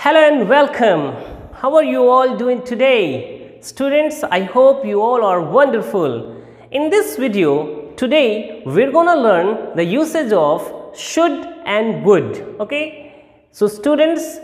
Hello and welcome. How are you all doing today? Students, I hope you all are wonderful. In this video, today we're gonna learn the usage of should and would. Okay? So students,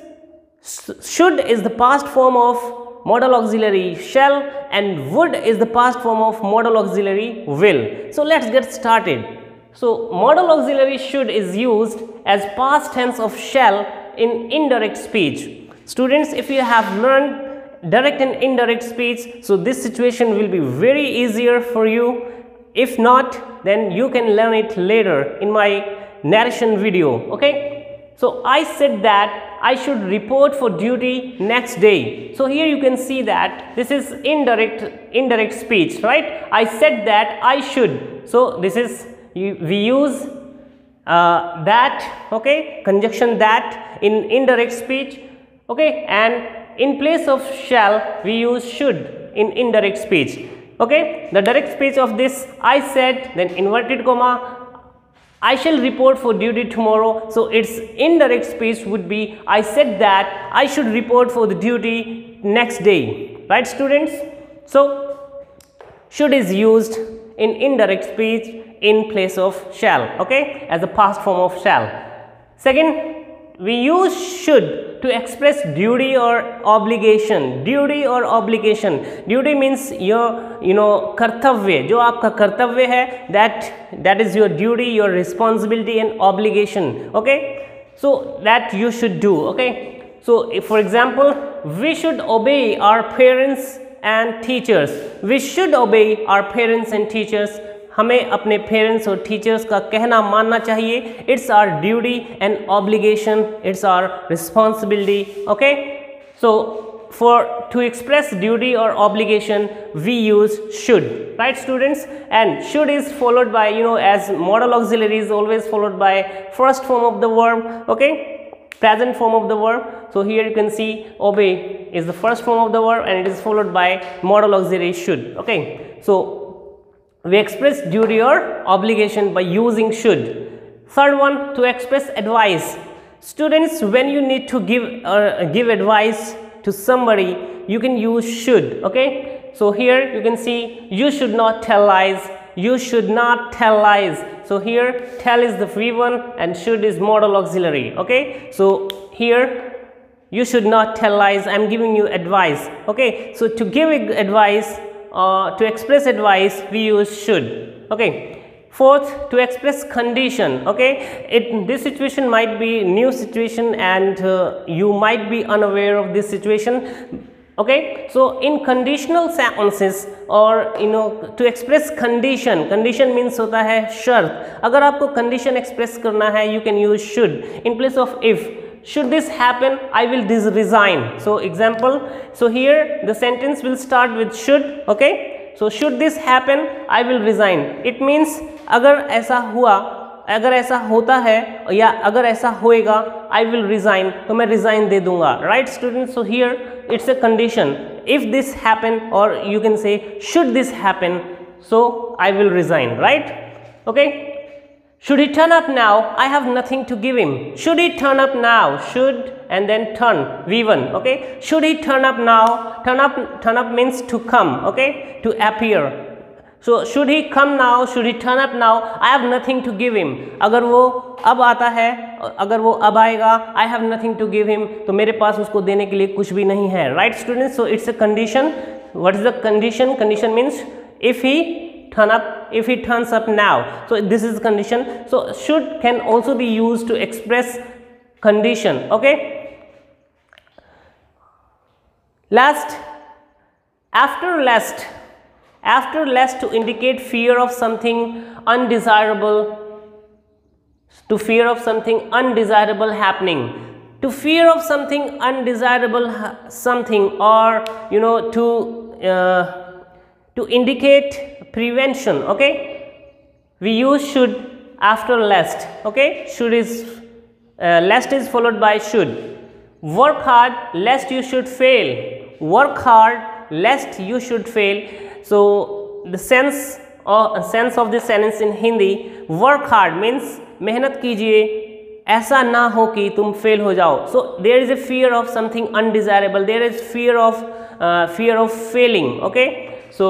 should is the past form of modal auxiliary shall and would is the past form of modal auxiliary will. So let's get started. So modal auxiliary should is used as past tense of shall in indirect speech. Students, if you have learned direct and indirect speech, so this situation will be very easier for you. If not, then you can learn it later in my narration video. Okay, so I said that I should report for duty next day. So here you can see that this is indirect speech, right? I said that I should. So this is we use that, okay, conjunction that in indirect speech, okay, and in place of shall we use should in indirect speech. Okay, the direct speech of this I said, then inverted comma, I shall report for duty tomorrow. So its indirect speech would be I said that I should report for the duty next day, right students? So should is used in indirect speech in place of shall, okay, as a past form of shall. Second, we use should to express duty or obligation. Duty or obligation. Duty means your कर्तव्य, जो आपका कर्तव्य है, that is your duty, your responsibility and obligation. Okay, so that you should do. Okay, so if, for example, we should obey our parents and teachers. We should obey our parents and teachers. हमें अपने parents और teachers का कहना मानना चाहिए. It's our duty and obligation, it's our responsibility. Okay, so for to express duty or obligation we use should, right students? And should is followed by, as modal auxiliary is always followed by first form of the verb, okay, present form of the verb. So here you can see obey is the first form of the verb and it is followed by modal auxiliary should. Okay, so we express duty or obligation by using should. Third one, to express advice. Students, when you need to give advice to somebody, you can use should. Okay, so here you can see you should not tell lies. You should not tell lies. So here tell is the free one and should is modal auxiliary. Okay, so here you should not tell lies. I am giving you advice. Okay, so to give advice, to express advice we use should. Okay, fourth, to express condition. Okay, this situation might be new situation and you might be unaware of this situation. Okay, so in conditional sentences or to express condition means होता है शर्त. अगर आपको condition express करना है you can use should in place of if. Should this happen, I will resign. So example, so here the sentence will start with should. Okay, so should this happen, I will resign. It means अगर ऐसा हुआ, अगर ऐसा होता है या अगर ऐसा होएगा, I will resign, तो मैं resign दे दूंगा, right students? So here it's a condition. If this happen, or you can say should this happen, so I will resign, right? Okay. Should he turn up now? I have nothing to give him. Should he turn up now? Should and then turn, V1. Okay. Should he turn up now? Turn up means to come. Okay, to appear. So should he come now? Should he turn up now? I have nothing to give him. अगर वो अब आता है, अगर वो अब आएगा, I have nothing to give him, तो मेरे पास उसको देने के लिए कुछ भी नहीं है, right students? So it's a condition. What is the condition? Condition means if he turns up now. So this is condition. So should can also be used to express condition. Okay, last, after lest to indicate fear of something undesirable, to fear of something undesirable happening, to fear of something undesirable something, or to indicate prevention. Okay, we use should after lest. Okay, should is lest is followed by should. Work hard lest you should fail. Work hard lest you should fail. So the sense of this sentence in Hindi, work hard means मेहनत कीजिए ऐसा ना हो कि तुम fail हो जाओ. So there is a fear of something undesirable, there is fear of failing. Okay, so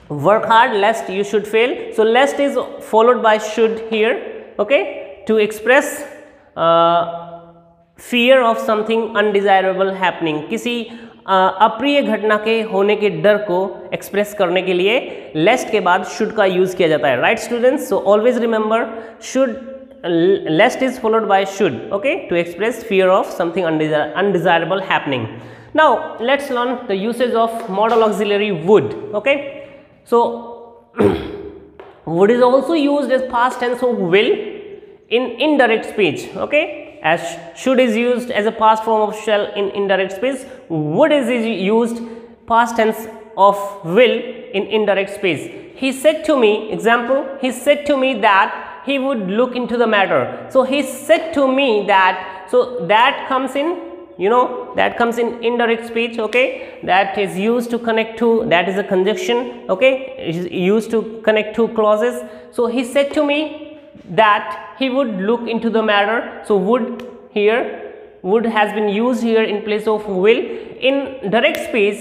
work hard lest you should fail. So lest is followed by should here. Okay, to express fear of something undesirable happening, किसी अप्रिय घटना के होने के डर को express करने के लिए लेस्ट के बाद शुड का यूज किया जाता है. Right students, so always remember should, lest is followed by should. Okay, to express fear of something undesirable happening. Now let's learn the usage of modal auxiliary would. Okay, so would is also used as past tense of will in indirect speech. Okay, as should is used as a past form of shall in indirect speech, would is used past tense of will in indirect speech. He said to me, example, he said to me that he would look into the matter. So he said to me that, so that comes in, you know, that comes in indirect speech. Okay, that is used to connect to, that is a conjunction. Okay, it is used to connect two clauses. So he said to me that he would look into the matter. So would here, would has been used here in place of will. In direct speech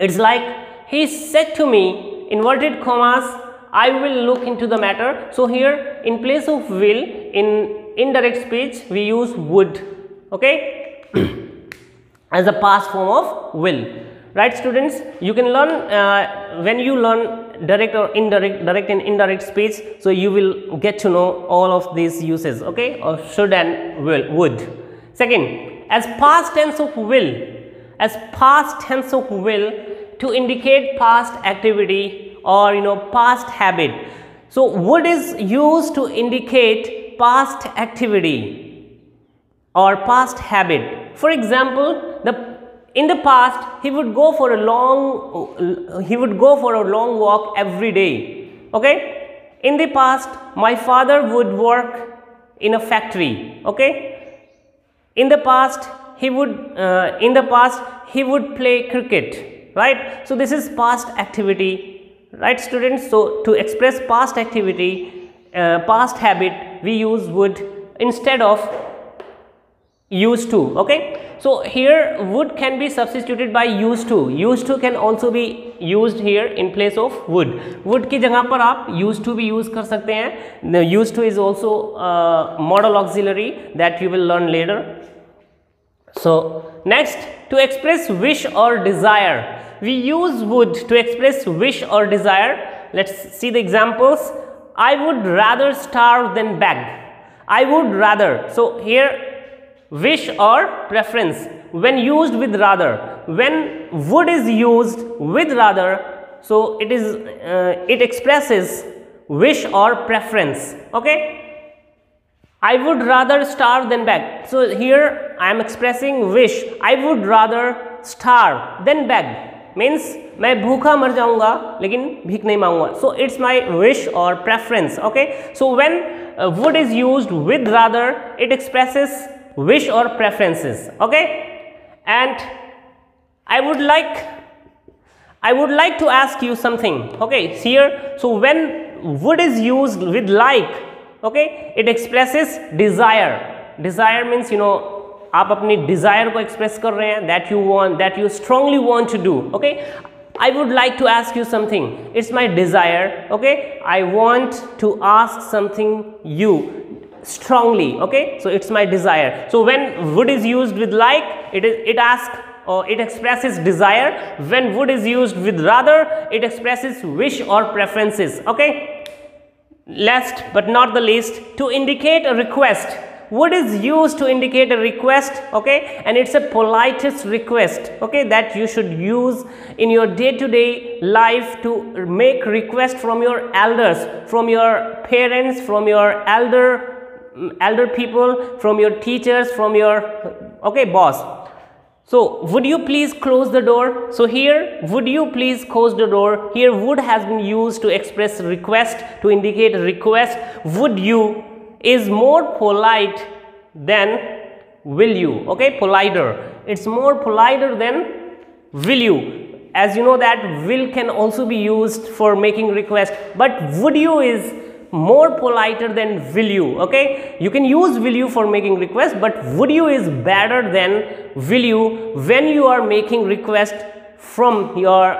it's like he said to me, inverted commas, I will look into the matter. So here in place of will in indirect speech we use would. Okay, as a past form of will. Right students, you can learn when you learn direct or indirect, direct and indirect speech, so you will get to know all of these uses. Okay, of should and will, would. Second, as past tense of will, as past tense of will to indicate past activity or, you know, past habit. So would is used to indicate past activity or past habit. For example, in the past he would go for a long walk every day. Okay, in the past my father would work in a factory. Okay, in the past he would play cricket. Right, so this is past activity. Right students, so to express past activity, past habit, we use would instead of used to. Okay, so here would can be substituted by used to. Used to can also be used here in place of would. Would की जगह पर आप used to भी use कर सकते हैं. The used to is also modal auxiliary that you will learn later. So next, to express wish or desire, we use would to express wish or desire. Let's see the examples. I would rather starve than beg. I would rather. So here wish or preference when used with rather. When would is used with rather, so it is it expresses wish or preference. Okay, I would rather starve than beg. So here I am expressing wish. I would rather starve than beg means मैं भूखा मर जाऊंगा लेकिन भीख नहीं मांगूंगा. So it's my wish or preference. Okay, so when would is used with rather, it expresses wish or preferences. Okay, and I would like to ask you something. Okay, here, so when would is used with like, okay, it expresses desire. Desire means, you know, आप अपनी desire को express कर रहे हैं, that you want, that you strongly want to do. Okay, I would like to ask you something. It's my desire. Okay, I want to ask something you strongly. Okay, so it's my desire. So when would is used with like, it asks or it expresses desire. When would is used with rather, it expresses wish or preferences. Okay, last but not the least, to indicate a request, would is used to indicate a request. Okay, and it's a politest request. Okay, that you should use in your day-to-day life to make request from your elders, from your parents, from your elder people, from your teachers, from your boss. So would you please close the door? So here would you please close the door, here would has been used to express request, to indicate request. Would you is more polite than will you. Okay, politer, it's more politer than will you. As you know that will can also be used for making request, but would you is more politer than will you. Okay, you can use will you for making request, but would you is better than will you when you are making request from your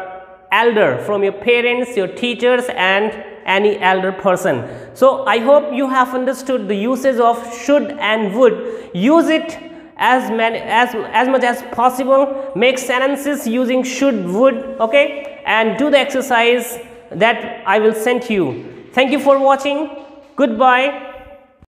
elder, from your parents, your teachers, and any elder person. So I hope you have understood the usage of should and would. Use it as much as possible. Make sentences using should, would. Okay, and do the exercise that I will send you. Thank you for watching. Goodbye.